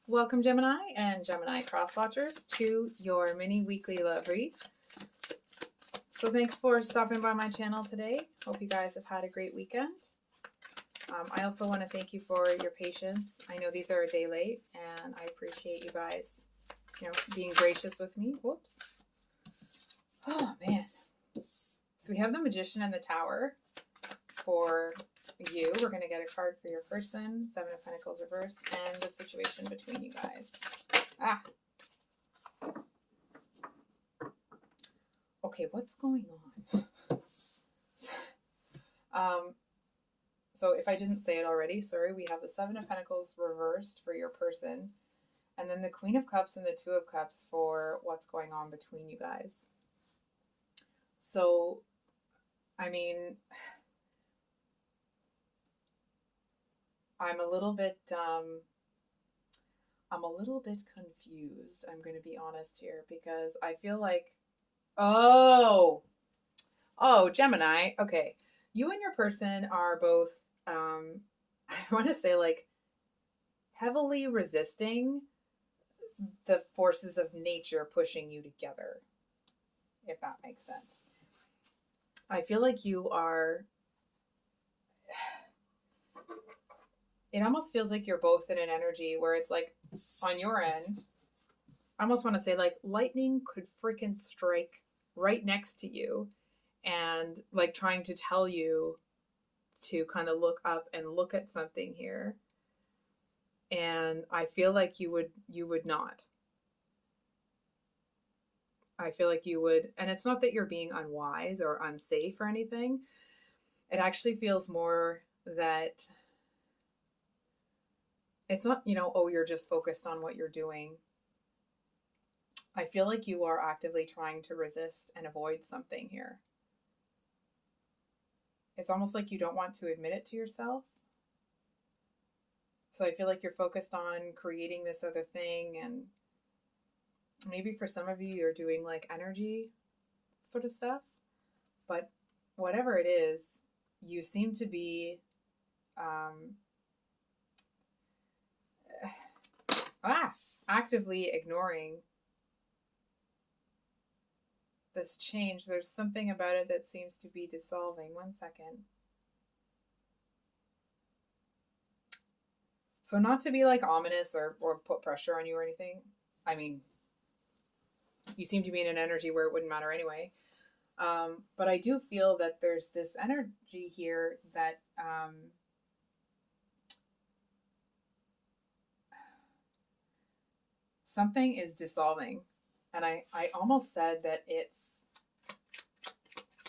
Welcome, Gemini and Gemini cross watchers, to your mini weekly love read. So thanks for stopping by my channel today. Hope you guys have had a great weekend. I also want to thank you for your patience. I know these are a day late, and I appreciate you guys, being gracious with me. Whoops. Oh man. So we have the Magician and the Tower for you. We're going to get a card for your person, Seven of Pentacles reversed, and the situation between you guys. Okay, what's going on? So if I didn't say it already, sorry, we have the Seven of Pentacles reversed for your person, and then the Queen of Cups and the Two of Cups for what's going on between you guys. So, I mean, I'm a little bit confused. I'm going to be honest here because I feel like, oh, Gemini. Okay, you and your person are both, I want to say, like, heavily resisting the forces of nature pushing you together, if that makes sense. I feel like you are, it almost feels like you're both in an energy where it's like on your end, I almost want to say like lightning could freaking strike right next to you and like trying to tell you to kind of look up and look at something here. And I feel like you would not. I feel like you would, and it's not that you're being unwise or unsafe or anything. It actually feels more that it's not, oh, you're just focused on what you're doing. I feel like you are actively trying to resist and avoid something here. It's almost like you don't want to admit it to yourself. So I feel like you're focused on creating this other thing, and maybe for some of you, you're doing like energy sort of stuff. But whatever it is, you seem to be actively ignoring this change. There's something about it that seems to be dissolving. 1 second. So not to be like ominous or put pressure on you or anything. I mean, you seem to be in an energy where it wouldn't matter anyway. But I do feel that there's this energy here that something is dissolving. And I almost said that it's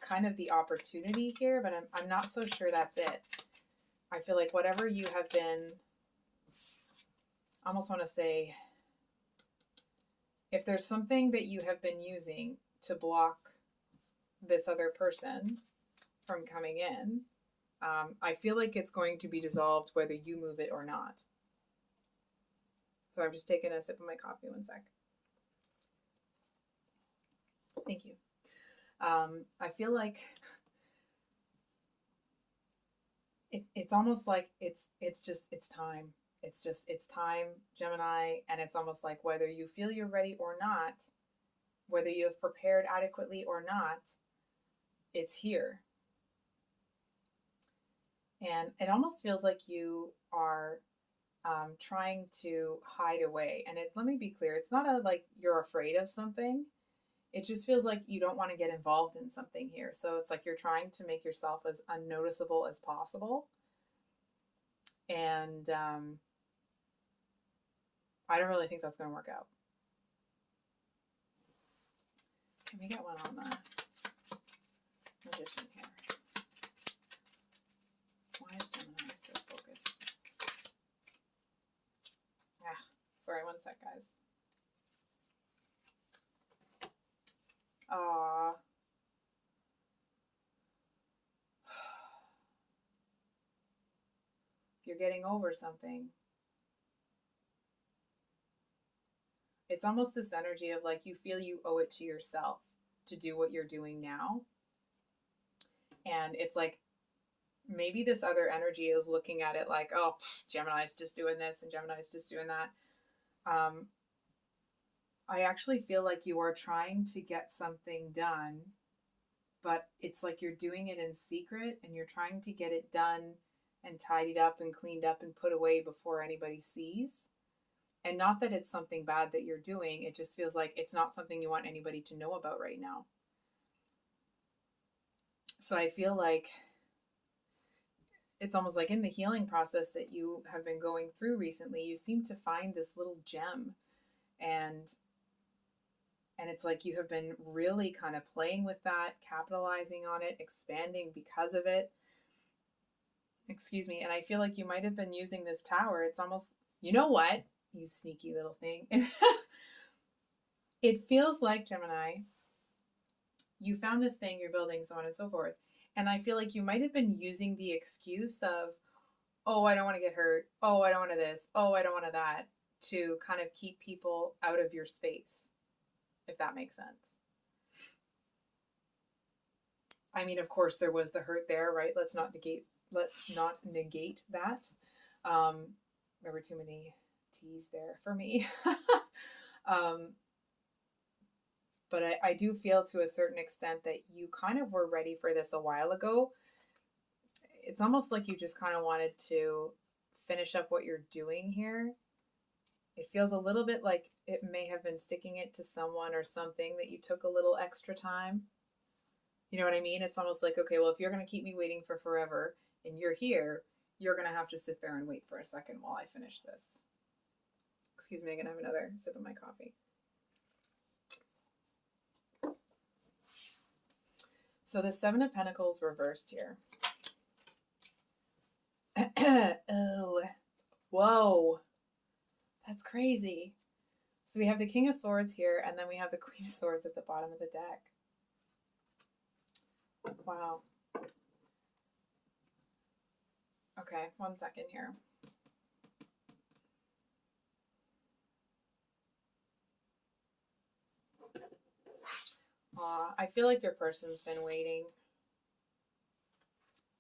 kind of the opportunity here, but I'm not so sure that's it. I feel like whatever you have been, I almost want to say, if there's something that you have been using to block this other person from coming in, I feel like it's going to be dissolved whether you move it or not. So I'm just taking a sip of my coffee. 1 sec. Thank you. I feel like it's almost like it's time. It's time, Gemini, and it's almost like whether you feel you're ready or not, whether you have prepared adequately or not, it's here. And it almost feels like you are trying to hide away. And let me be clear, it's not like you're afraid of something. It just feels like you don't want to get involved in something here. So it's like you're trying to make yourself as unnoticeable as possible. And I don't really think that's going to work out. Can we get one on the Magician here? Why is Gemini so focused? Sorry, 1 sec, guys. Aww. You're getting over something. It's almost this energy of like you feel you owe it to yourself to do what you're doing now. And it's like maybe this other energy is looking at it like, oh, Gemini's just doing this and Gemini's just doing that. Um, I actually feel like you are trying to get something done, but it's like you're doing it in secret and you're trying to get it done and tidied up and cleaned up and put away before anybody sees. And not that it's something bad that you're doing, it just feels like it's not something you want anybody to know about right now. So I feel like it's almost like in the healing process that you have been going through recently, you seem to find this little gem, and it's like you have been really kind of playing with that, capitalizing on it, expanding because of it. Excuse me. And I feel like you might have been using this tower. It's almost, you know what? You sneaky little thing. It feels like, Gemini, you found this thing, you're building, so on and so forth. And I feel like you might have been using the excuse of, oh, I don't want to get hurt. Oh, I don't want to this. Oh, I don't want to that, to kind of keep people out of your space, if that makes sense. I mean, of course, there was the hurt there, right? Let's not negate that. There were too many T's there for me. But I do feel to a certain extent that you kind of were ready for this a while ago. It's almost like you just kind of wanted to finish up what you're doing here. It feels a little bit like it may have been sticking it to someone or something that you took a little extra time. You know what I mean? It's almost like, okay, well, if you're going to keep me waiting for forever and you're here, you're going to have to sit there and wait for a second while I finish this. Excuse me, I'm going to have another sip of my coffee. So the Seven of Pentacles reversed here. Oh, whoa. That's crazy. So we have the King of Swords here, and then we have the Queen of Swords at the bottom of the deck. Wow. Okay, 1 second here. I feel like your person's been waiting.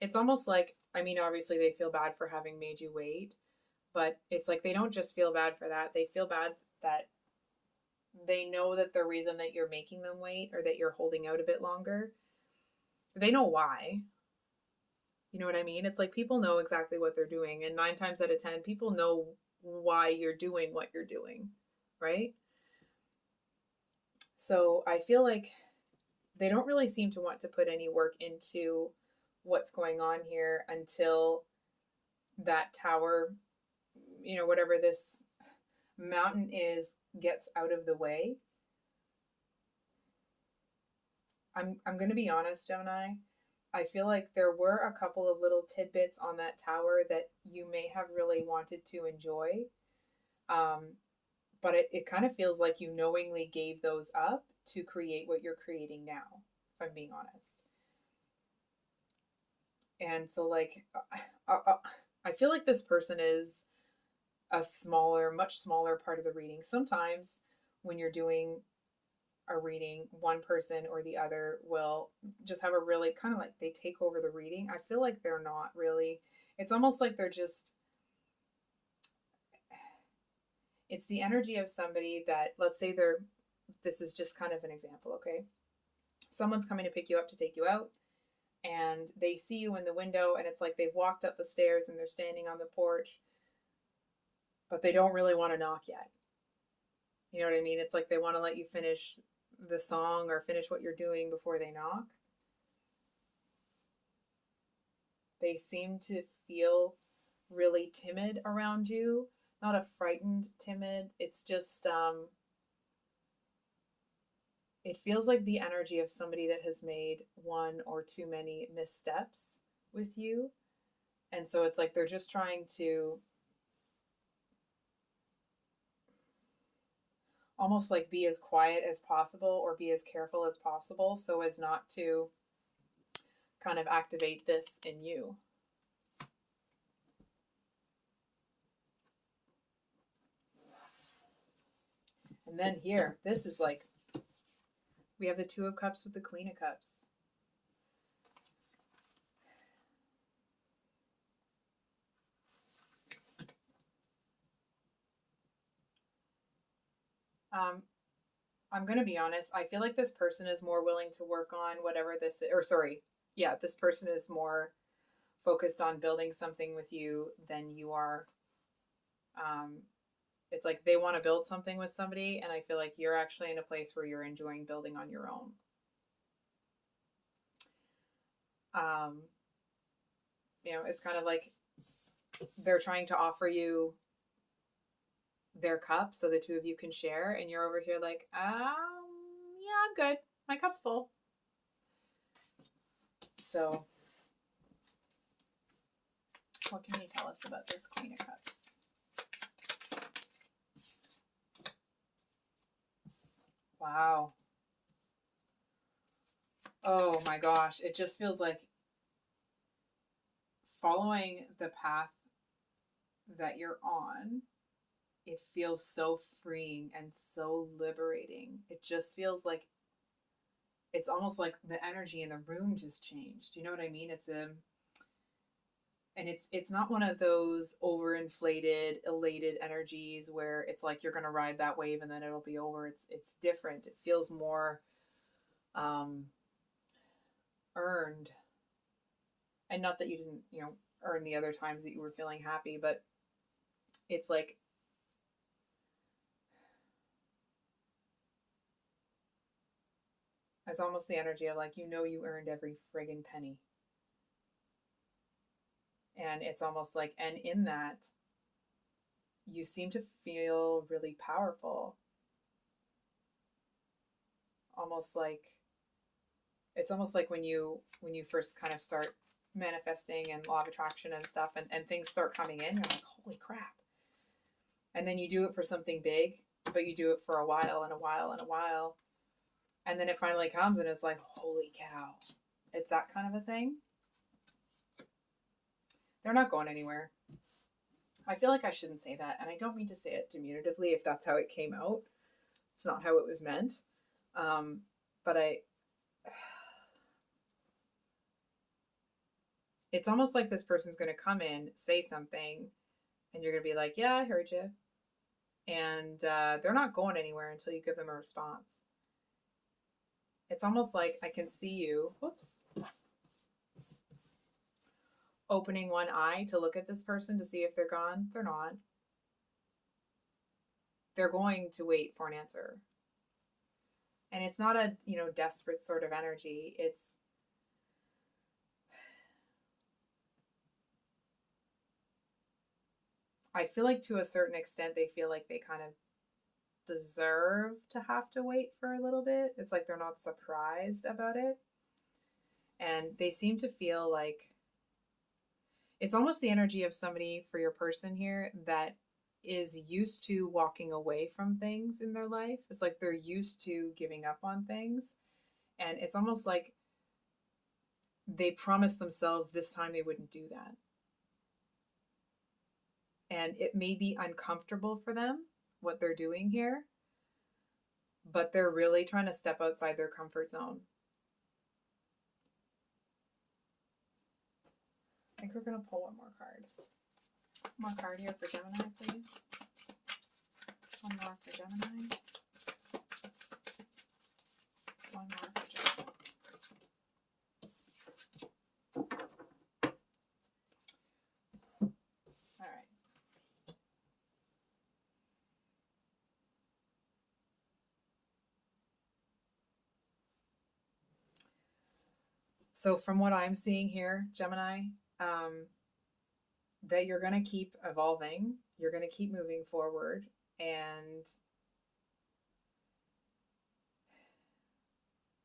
It's almost like, I mean, obviously they feel bad for having made you wait, but it's like they don't just feel bad for that. They feel bad that they know that the reason that you're making them wait or that you're holding out a bit longer, they know why. You know what I mean? It's like people know exactly what they're doing. And 9 times out of 10, people know why you're doing what you're doing, right? So I feel like they don't really seem to want to put any work into what's going on here until that tower, you know, whatever this mountain is, gets out of the way. I'm going to be honest, Gemini. I feel like there were a couple of little tidbits on that tower that you may have really wanted to enjoy. But it kind of feels like you knowingly gave those up to create what you're creating now, if I'm being honest. And so, like, I feel like this person is a smaller, much smaller part of the reading. Sometimes when you're doing a reading, one person or the other will just have a really kind of like they take over the reading. I feel like they're not really. It's almost like they're just, it's the energy of somebody that, let's say this is just kind of an example, okay? Someone's coming to pick you up to take you out, and they see you in the window, and it's like they've walked up the stairs and they're standing on the porch, but they don't really want to knock yet. You know what I mean? It's like they want to let you finish the song or finish what you're doing before they knock. They seem to feel really timid around you. Not a frightened timid. It's just, it feels like the energy of somebody that has made one or too many missteps with you. And so it's like they're just trying to almost like be as quiet as possible or be as careful as possible so as not to kind of activate this in you. And then here, this is like, we have the Two of Cups with the Queen of Cups. I'm going to be honest. I feel like this person is more willing to work on whatever this is, or sorry, yeah, this person is more focused on building something with you than you are. Um, it's like they want to build something with somebody, and I feel like you're actually in a place where you're enjoying building on your own. Um, it's kind of like they're trying to offer you their cup so the two of you can share, and you're over here like, yeah, I'm good. My cup's full. So, what can you tell us about this Queen of Cups? Wow. Oh my gosh. It just feels like following the path that you're on, it feels so freeing and so liberating. It just feels like it's almost like the energy in the room just changed. You know what I mean? It's not one of those overinflated, elated energies where it's like you're gonna ride that wave and then it'll be over. It's different. It feels more earned. And not that you didn't, earn the other times that you were feeling happy, but it's like it's almost the energy of like you earned every friggin' penny. And it's almost like, and in that, you seem to feel really powerful. Almost like it's almost like when you first kind of start manifesting and law of attraction and stuff, and things start coming in, you're like, holy crap. And then you do it for something big, but you do it for a while and a while and a while. And then it finally comes and it's like, holy cow. It's that kind of a thing. They're not going anywhere. I feel like I shouldn't say that, and I don't mean to say it diminutively if that's how it came out. It's not how it was meant. But it's almost like this person's going to come in, say something, and you're going to be like, yeah, I heard you. And they're not going anywhere until you give them a response. It's almost like I can see you, opening one eye to look at this person to see if they're gone. They're not. They're going to wait for an answer. And it's not a, desperate sort of energy. I feel like to a certain extent, they feel like they kind of deserve to have to wait for a little bit. It's like they're not surprised about it. And they seem to feel like it's almost the energy of somebody for your person here that is used to walking away from things in their life. It's like they're used to giving up on things. And it's almost like they promised themselves this time they wouldn't do that. And it may be uncomfortable for them, what they're doing here, but they're really trying to step outside their comfort zone. I think we're going to pull one more card. One more card here for Gemini, please. One more for Gemini. One more for Gemini. All right. So from what I'm seeing here, Gemini, that you're going to keep evolving. You're going to keep moving forward. And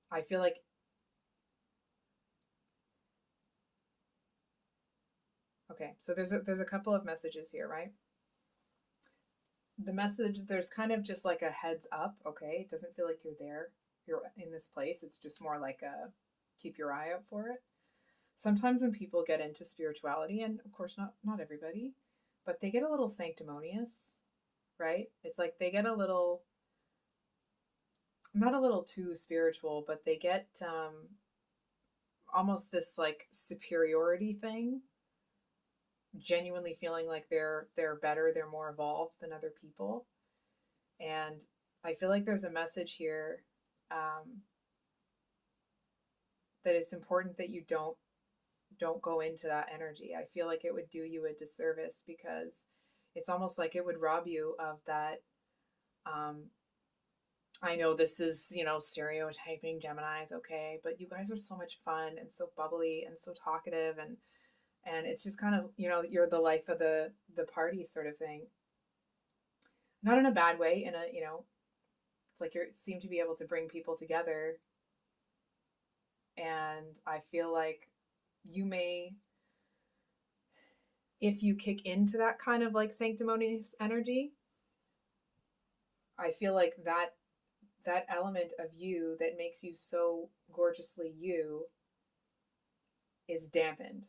I feel like okay, so there's a couple of messages here, right? The message, there's kind of just like a heads up, okay? It doesn't feel like you're in this place. It's just more like a keep your eye out for it. Sometimes when people get into spirituality, and of course not everybody, but they get a little sanctimonious, right? It's like they get a little, not a little too spiritual, but they get almost this like superiority thing, genuinely feeling like they're better, they're more evolved than other people. And I feel like there's a message here that it's important that you don't go into that energy. I feel like it would do you a disservice because it's almost like it would rob you of that. I know this is, stereotyping Geminis, okay, but you guys are so much fun and so bubbly and so talkative, and it's just kind of, you're the life of the party sort of thing. Not in a bad way, in a, it's like you seem to be able to bring people together. And I feel like you may, if you kick into that kind of like sanctimonious energy, I feel like that element of you that makes you so gorgeously you is dampened.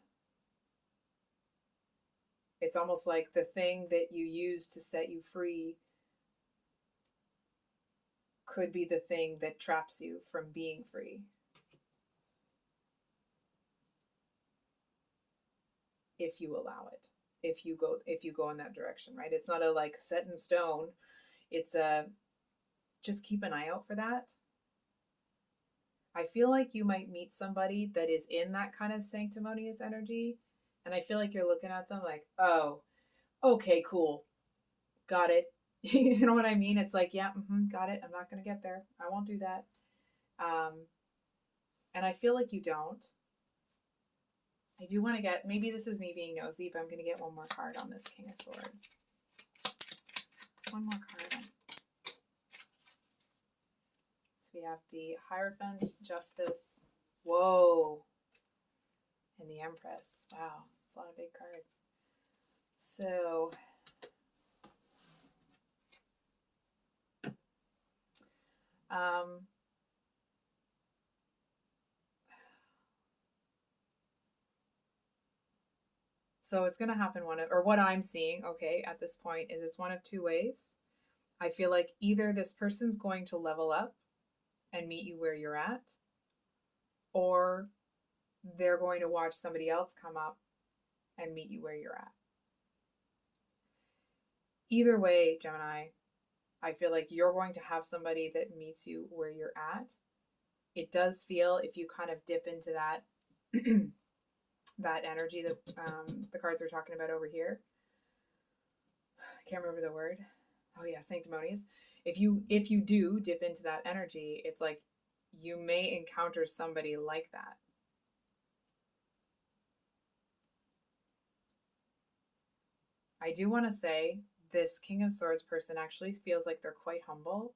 It's almost like the thing that you use to set you free could be the thing that traps you from being free. If you allow it, if you go in that direction, right? It's not a like set in stone. It's a just keep an eye out for that. I feel like you might meet somebody that is in that kind of sanctimonious energy, and I feel like you're looking at them like, oh, okay, cool, got it. You know what I mean? It's like, yeah, got it. I'm not gonna get there. I won't do that. And I feel like you don't. I do want to get, maybe this is me being nosy, but I'm going to get one more card on this King of Swords. One more card. So we have the Hierophant, Justice, whoa, and the Empress. Wow, it's a lot of big cards. So, so it's going to happen or what I'm seeing, okay, at this point is it's one of two ways. I feel like either this person's going to level up and meet you where you're at, or they're going to watch somebody else come up and meet you where you're at. Either way, Gemini, I feel like you're going to have somebody that meets you where you're at. It does feel, if you kind of dip into that that energy that the cards we're talking about over here. I can't remember the word. Oh yeah, sanctimonious. If you do dip into that energy, it's like you may encounter somebody like that. I do want to say this King of Swords person actually feels like they're quite humble.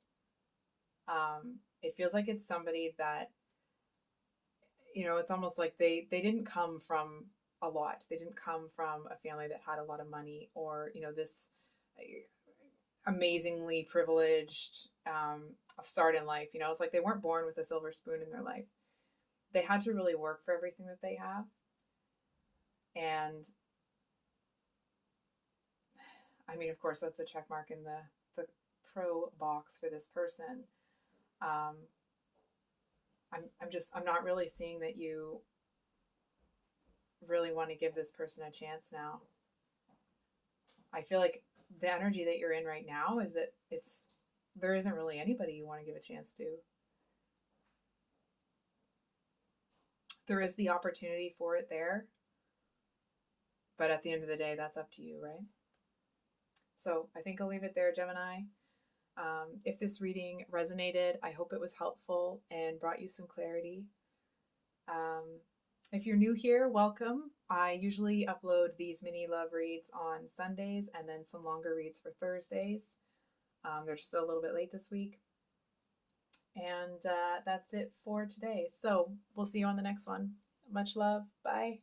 It feels like it's somebody that, it's almost like they didn't come from a lot. They didn't come from a family that had a lot of money, or, this amazingly privileged start in life. It's like they weren't born with a silver spoon in their life. They had to really work for everything that they have. And I mean, of course, that's a check mark in the pro box for this person. I'm not really seeing that you really want to give this person a chance now. I feel like the energy that you're in right now is that there isn't really anybody you want to give a chance to. There is the opportunity for it there, but at the end of the day, that's up to you, right? So I think I'll leave it there, Gemini. If this reading resonated, I hope it was helpful and brought you some clarity. If you're new here, welcome. I usually upload these mini love reads on Sundays and then some longer reads for Thursdays. They're just a little bit late this week. And that's it for today. So we'll see you on the next one. Much love. Bye.